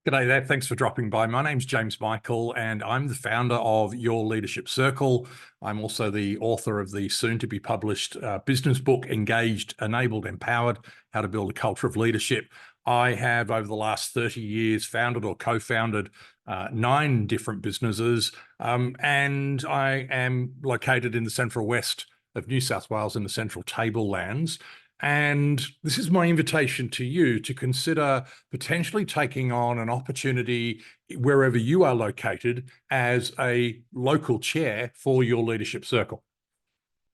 G'day there. Thanks for dropping by. My name's James Michael, and I'm the founder of Your Leadership Circle. I'm also the author of the soon-to-be published business book, Engaged, Enabled, Empowered: How to Build a Culture of Leadership. I have, over the last 30 years, founded or co-founded 9 different businesses, and I am located in the central west of New South Wales in the Central Tablelands. And this is my invitation to you to consider potentially taking on an opportunity wherever you are located as a local chair for your leadership circle.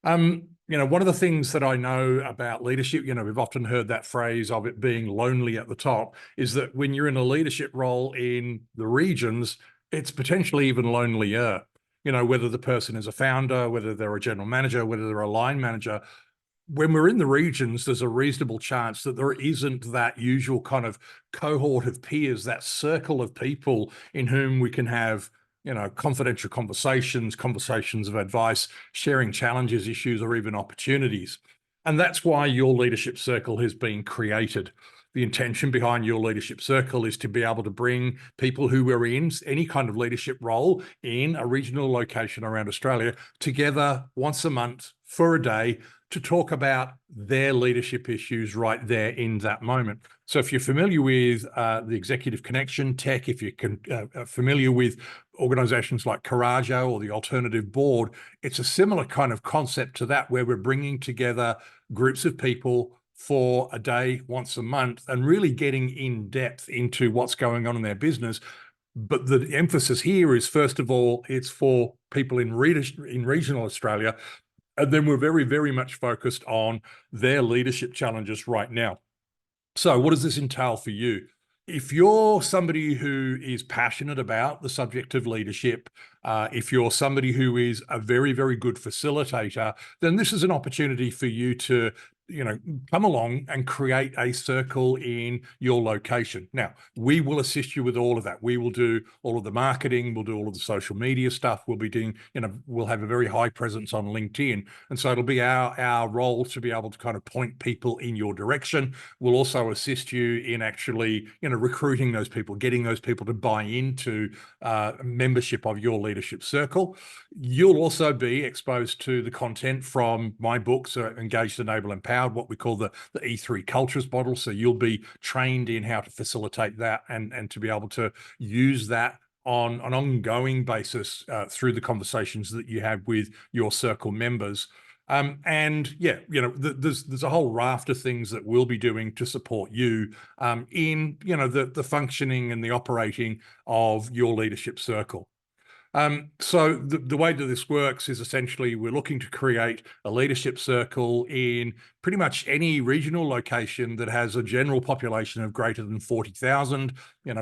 One of the things that I know about leadership, we've often heard that phrase of it being lonely at the top, is that when you're in a leadership role in the regions, it's potentially even lonelier. Whether the person is a founder, whether they're a general manager, whether they're a line manager. When we're in the regions, there's a reasonable chance that there isn't that usual kind of cohort of peers, that circle of people in whom we can have, confidential conversations of advice, sharing challenges, issues, or even opportunities. And that's why Your Leadership Circle has been created. The intention behind Your Leadership Circle is to be able to bring people who are in any kind of leadership role in a regional location around Australia together once a month for a day to talk about their leadership issues right there in that moment. So if you're familiar with the Executive Connection tech, if you're familiar with organizations like Coraggio or the Alternative Board, it's a similar kind of concept to that, where we're bringing together groups of people for a day once a month and really getting in depth into what's going on in their business. But the emphasis here is, first of all, it's for people in regional Australia. And then we're very, very much focused on their leadership challenges right now. So what does this entail for you? If you're somebody who is passionate about the subject of leadership, if you're somebody who is a very, very good facilitator, then this is an opportunity for you to come along and create a circle in your location. Now, we will assist you with all of that. We will do all of the marketing. We'll do all of the social media stuff. We'll be doing, we'll have a very high presence on LinkedIn. And so it'll be our role to be able to kind of point people in your direction. We'll also assist you in actually, recruiting those people, getting those people to buy into membership of Your Leadership Circle. You'll also be exposed to the content from my books, Engaged, Enable, Empower, what we call the E3 cultures model. So you'll be trained in how to facilitate that and to be able to use that on an ongoing basis through the conversations that you have with your circle members. There's a whole raft of things that we'll be doing to support you in the functioning and the operating of your leadership circle. So the way that this works is essentially we're looking to create a leadership circle in pretty much any regional location that has a general population of greater than 40,000.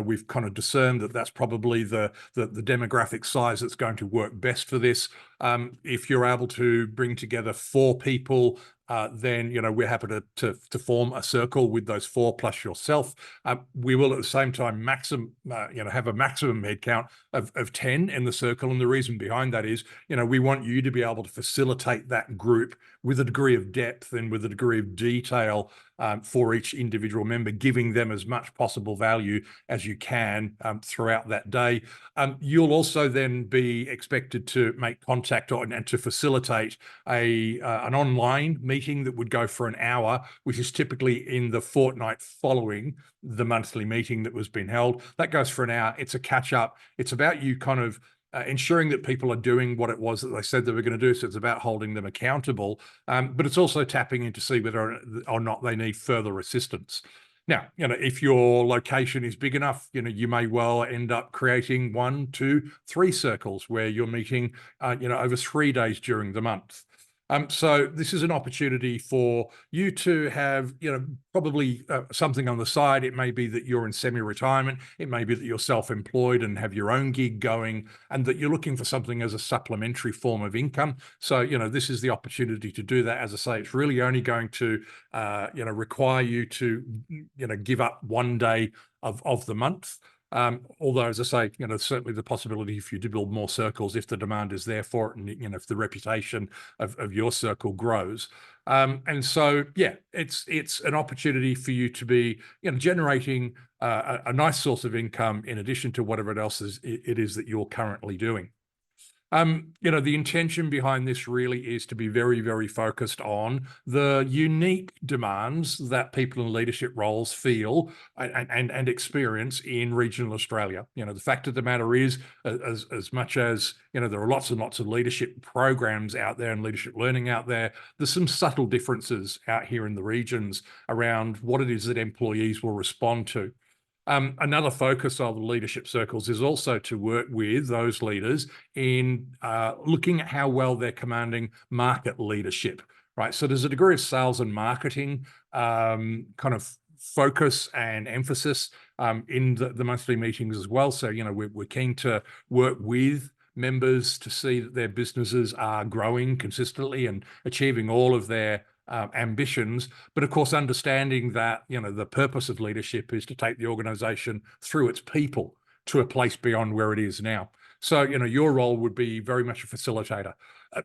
We've kind of discerned that that's probably the demographic size that's going to work best for this. If you're able to bring together 4 people, then we're happy to form a circle with those 4 plus yourself. We will at the same time have a maximum head count of 10 in the circle, and the reason behind that is we want you to be able to facilitate that group with a degree of depth and with a degree of detail for each individual member, giving them as much possible value as you can throughout that day. You'll also then be expected to make contact and to facilitate an online meeting that would go for an hour, which is typically in the fortnight following the monthly meeting that was being held. That goes for an hour. It's a catch up. It's about you kind of ensuring that people are doing what it was that they said they were going to do. So it's about holding them accountable, but it's also tapping in to see whether or not they need further assistance. Now, if your location is big enough, you may well end up creating 1, 2, 3 circles where you're meeting, over 3 days during the month. So this is an opportunity for you to have, probably something on the side. It may be that you're in semi-retirement. It may be that you're self-employed and have your own gig going, and that you're looking for something as a supplementary form of income. So, this is the opportunity to do that. As I say, it's really only going to, require you to, give up 1 day of the month. Although, as I say, certainly the possibility for you to build more circles if the demand is there for it, and if the reputation of your circle grows. And so, yeah, it's an opportunity for you to be, generating a nice source of income in addition to whatever else it is that you're currently doing. The intention behind this really is to be very, very focused on the unique demands that people in leadership roles feel and experience in regional Australia. The fact of the matter is, as much as, there are lots and lots of leadership programs out there and leadership learning out there, there's some subtle differences out here in the regions around what it is that employees will respond to. Another focus of the leadership circles is also to work with those leaders in looking at how well they're commanding market leadership, right? So there's a degree of sales and marketing kind of focus and emphasis in the monthly meetings as well. So, we're keen to work with members to see that their businesses are growing consistently and achieving all of their ambitions, but of course, understanding that, the purpose of leadership is to take the organization through its people to a place beyond where it is now. So, your role would be very much a facilitator.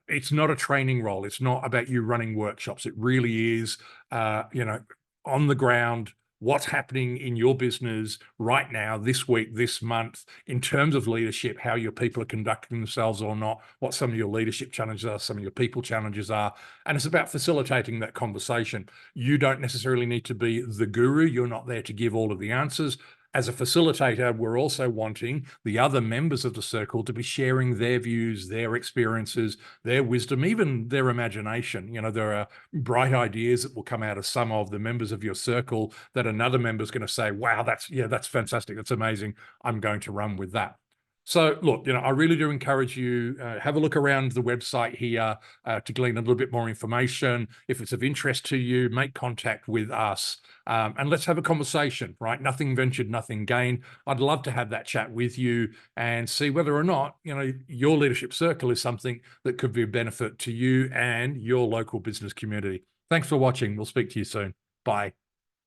It's not a training role. It's not about you running workshops. It really is, on the ground, what's happening in your business right now, this week, this month, in terms of leadership, how your people are conducting themselves or not, what some of your leadership challenges are, some of your people challenges are. And it's about facilitating that conversation. You don't necessarily need to be the guru. You're not there to give all of the answers. As a facilitator, we're also wanting the other members of the circle to be sharing their views, their experiences, their wisdom, even their imagination. There are bright ideas that will come out of some of the members of your circle that another member is going to say, wow, that's fantastic. That's amazing. I'm going to run with that. So look, I really do encourage you, have a look around the website here to glean a little bit more information. If it's of interest to you, make contact with us and let's have a conversation, right? Nothing ventured, nothing gained. I'd love to have that chat with you and see whether or not, your leadership circle is something that could be a benefit to you and your local business community. Thanks for watching. We'll speak to you soon. Bye.